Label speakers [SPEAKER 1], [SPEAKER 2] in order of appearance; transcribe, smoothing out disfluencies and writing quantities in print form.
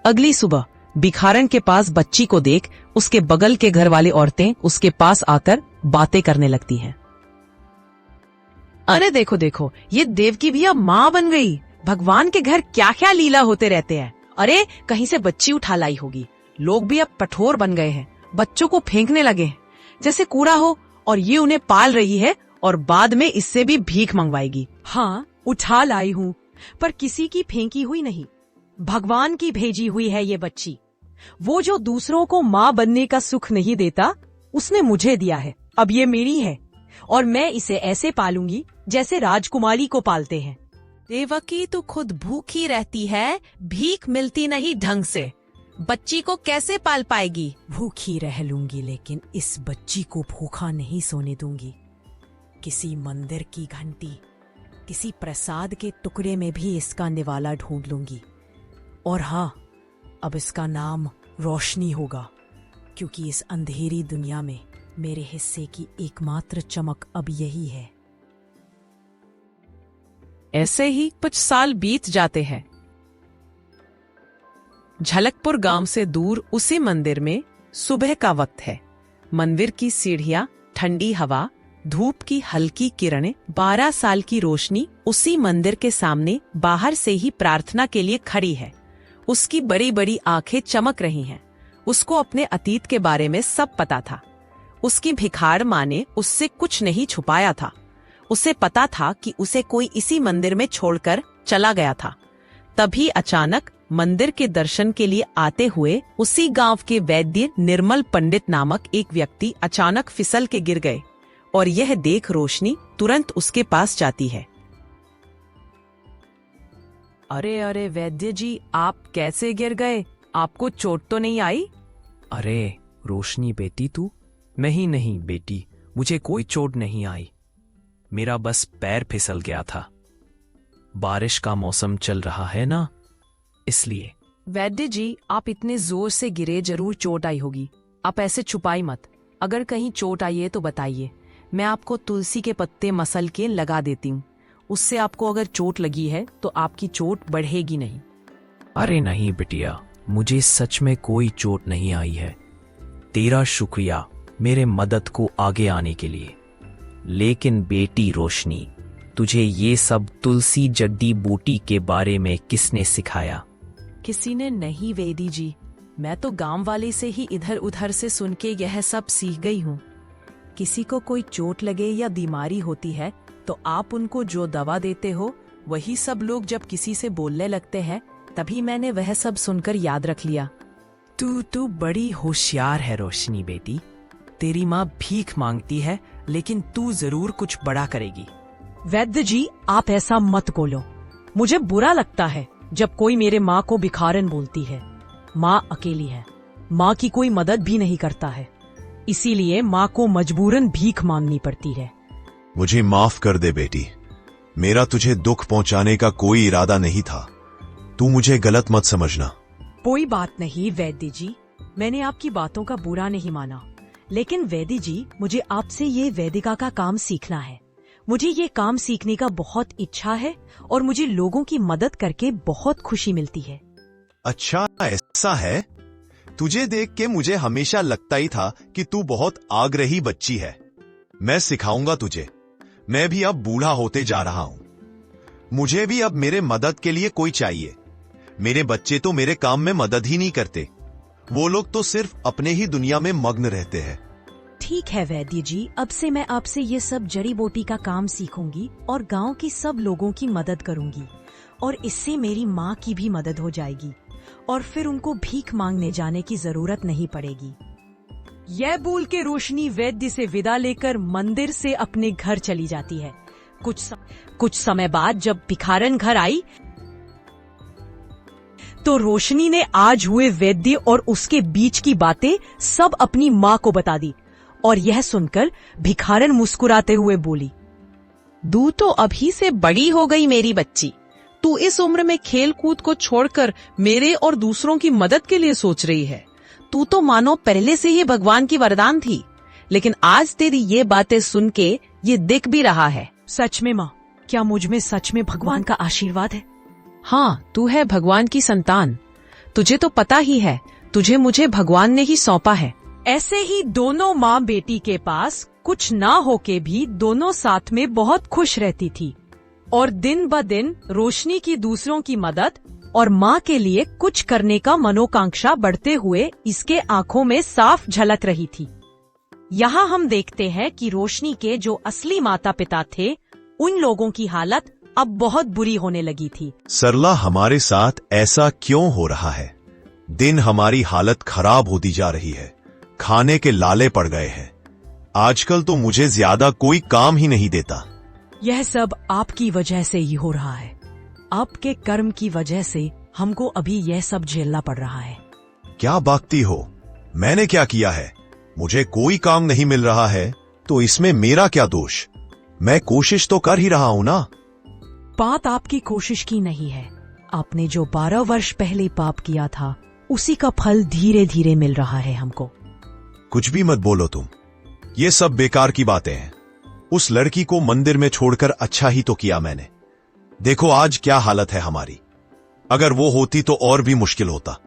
[SPEAKER 1] अगली सुबह भिखारन के पास बच्ची को देख उसके बगल के घर वाली औरतें उसके पास आकर बातें करने लगती हैं। अरे देखो देखो, ये देवकी भी अब माँ बन गई। भगवान के घर क्या क्या लीला होते रहते हैं। अरे कहीं से बच्ची उठा लाई होगी। लोग भी अब कठोर बन गए हैं, बच्चों को फेंकने लगे हैं जैसे कूड़ा हो, और ये उन्हें पाल रही है और बाद में इससे भी भीख मंगवाएगी।
[SPEAKER 2] हाँ, उठा लाई हूँ, पर किसी की फेंकी हुई नहीं, भगवान की भेजी हुई है ये बच्ची। वो जो दूसरों को माँ बनने का सुख नहीं देता, उसने मुझे दिया है। अब ये मेरी है और मैं इसे ऐसे पालूंगी जैसे राजकुमारी को पालते हैं।
[SPEAKER 3] देवकी तो खुद भूखी रहती है, भीख मिलती नहीं ढंग से, बच्ची को कैसे पाल पाएगी?
[SPEAKER 2] भूखी रह लूंगी, लेकिन इस बच्ची को भूखा नहीं सोने दूंगी। किसी मंदिर की घंटी, किसी प्रसाद के टुकड़े में भी इसका निवाला ढूंढ लूंगी। और हाँ, अब इसका नाम रोशनी होगा, क्योंकि इस अंधेरी दुनिया में मेरे हिस्से की एकमात्र चमक अब यही है।
[SPEAKER 1] ऐसे ही कुछ साल बीत जाते हैं। झलकपुर गांव से दूर उसी मंदिर में सुबह का वक्त है। मंदिर की सीढ़ियां, ठंडी हवा, धूप की हल्की किरणें, 12 साल की रोशनी उसी मंदिर के सामने बाहर से ही प्रार्थना के लिए खड़ी है। उसकी बड़ी बड़ी आंखें चमक रही हैं। उसको अपने अतीत के बारे में सब पता था। उसकी भिखार माँ ने उससे कुछ नहीं छुपाया था। उसे पता था कि उसे कोई इसी मंदिर में छोड़कर चला गया था। तभी अचानक मंदिर के दर्शन के लिए आते हुए उसी गांव के वैद्य निर्मल पंडित नामक एक व्यक्ति अचानक फिसल के गिर गए, और यह देख रोशनी तुरंत उसके पास जाती है।
[SPEAKER 2] अरे अरे वैद्य जी, आप कैसे गिर गए? आपको चोट तो नहीं आई?
[SPEAKER 4] अरे रोशनी बेटी, तू? नहीं बेटी, मुझे कोई चोट नहीं आई। मेरा बस पैर फिसल गया था। बारिश का मौसम चल रहा है ना, इसलिए।
[SPEAKER 2] वैद्य जी, आप इतने जोर से गिरे, जरूर चोट आई होगी। आप ऐसे छुपाई मत। अगर कहीं चोट आई है तो बताइए, मैं आपको तुलसी के पत्ते मसल के लगा देती हूँ। उससे आपको अगर चोट लगी है तो आपकी चोट बढ़ेगी नहीं।
[SPEAKER 4] अरे नहीं बिटिया, मुझे सच में कोई चोट नहीं आई है। तेरा शुक्रिया मेरे मदद को आगे आने के लिए। लेकिन बेटी रोशनी, तुझे ये सब तुलसी जड्डी बूटी के बारे में किसने सिखाया?
[SPEAKER 2] किसी ने नहीं वैद्य जी, मैं तो गांव वाले से ही इधर उधर से सुन के यह सब सीख गई हूँ। किसी को कोई चोट लगे या बीमारी होती है तो आप उनको जो दवा देते हो, वही सब लोग जब किसी से बोलने लगते हैं, तभी मैंने वह सब सुनकर याद रख लिया।
[SPEAKER 4] तू बड़ी होशियार है रोशनी बेटी। तेरी माँ भीख मांगती है, लेकिन तू जरूर कुछ बड़ा करेगी।
[SPEAKER 2] वैद्य जी, आप ऐसा मत बोलो। मुझे बुरा लगता है जब कोई मेरे माँ को भिखारन बोलती है। माँ अकेली है, माँ की कोई मदद भी नहीं करता है, इसीलिए माँ को मजबूरन भीख मांगनी पड़ती है।
[SPEAKER 5] मुझे माफ कर दे बेटी, मेरा तुझे दुख पहुंचाने का कोई इरादा नहीं था। तू मुझे गलत मत समझना।
[SPEAKER 2] कोई बात नहीं वैद्य जी, मैंने आपकी बातों का बुरा नहीं माना। लेकिन वैद्य जी, मुझे आपसे ये वैदिका का काम सीखना है। मुझे ये काम सीखने का बहुत इच्छा है और मुझे लोगों की मदद करके बहुत खुशी मिलती है।
[SPEAKER 5] अच्छा ऐसा है? तुझे देख के मुझे हमेशा लगता ही था कि तू बहुत आग्रही बच्ची है। मैं सिखाऊंगा तुझे। मैं भी अब बूढ़ा होते जा रहा हूं। मुझे भी अब मेरे मदद के लिए कोई चाहिए। मेरे बच्चे तो मेरे काम में मदद ही नहीं करते। वो लोग तो सिर्फ अपने ही दुनिया में मग्न रहते हैं।
[SPEAKER 2] ठीक है वैद्य जी, अब से मैं आपसे ये सब जड़ी बूटी का काम सीखूंगी और गांव की सब लोगों की मदद करूंगी, और इससे मेरी माँ की भी मदद हो जाएगी और फिर उनको भीख मांगने जाने की जरूरत नहीं पड़ेगी। यह बोल के रोशनी वैद्य से विदा लेकर मंदिर से अपने घर चली जाती है। कुछ समय बाद जब भिखारन घर आई तो रोशनी ने आज हुए वैद्य और उसके बीच की बातें सब अपनी माँ को बता दी, और यह सुनकर भिखारन मुस्कुराते हुए बोली,
[SPEAKER 1] तू तो अभी से बड़ी हो गई मेरी बच्ची। तू इस उम्र में खेल कूद को छोड़कर मेरे और दूसरों की मदद के लिए सोच रही है। तू तो मानो पहले से ही भगवान की वरदान थी, लेकिन आज तेरी ये बातें सुन के ये दिख भी रहा है।
[SPEAKER 2] सच में माँ, क्या मुझ में सच में भगवान का आशीर्वाद है?
[SPEAKER 1] हाँ, तू है भगवान की संतान। तुझे तो पता ही है, तुझे मुझे भगवान ने ही सौंपा है।
[SPEAKER 2] ऐसे ही दोनों माँ बेटी के पास कुछ ना होके भी दोनों साथ में बहुत खुश रहती थी और दिन ब दिन रोशनी की दूसरों की मदद और माँ के लिए कुछ करने का मनोकांक्षा बढ़ते हुए इसके आंखों में साफ झलक रही थी। यहाँ हम देखते हैं कि रोशनी के जो असली माता पिता थे, उन लोगों की हालत अब बहुत बुरी होने लगी थी।
[SPEAKER 5] सरला, हमारे साथ ऐसा क्यों हो रहा है? दिन हमारी हालत खराब होती जा रही है, खाने के लाले पड़ गए हैं। आजकल तो मुझे ज्यादा कोई काम ही नहीं देता।
[SPEAKER 2] यह सब आपकी वजह से ही हो रहा है। आपके कर्म की वजह से हमको अभी यह सब झेलना पड़ रहा है।
[SPEAKER 5] क्या बाकती हो? मैंने क्या किया है? मुझे कोई काम नहीं मिल रहा है, तो इसमें मेरा क्या दोष? मैं कोशिश तो कर ही रहा हूं ना।
[SPEAKER 2] बात आपकी कोशिश की नहीं है। आपने जो 12 वर्ष पहले पाप किया था, उसी का फल धीरे धीरे मिल रहा है हमको।
[SPEAKER 5] कुछ भी मत बोलो तुम, ये सब बेकार की बातें हैं। उस लड़की को मंदिर में छोड़कर अच्छा ही तो किया मैंने। देखो आज क्या हालत है हमारी। अगर वो होती तो और भी मुश्किल होता।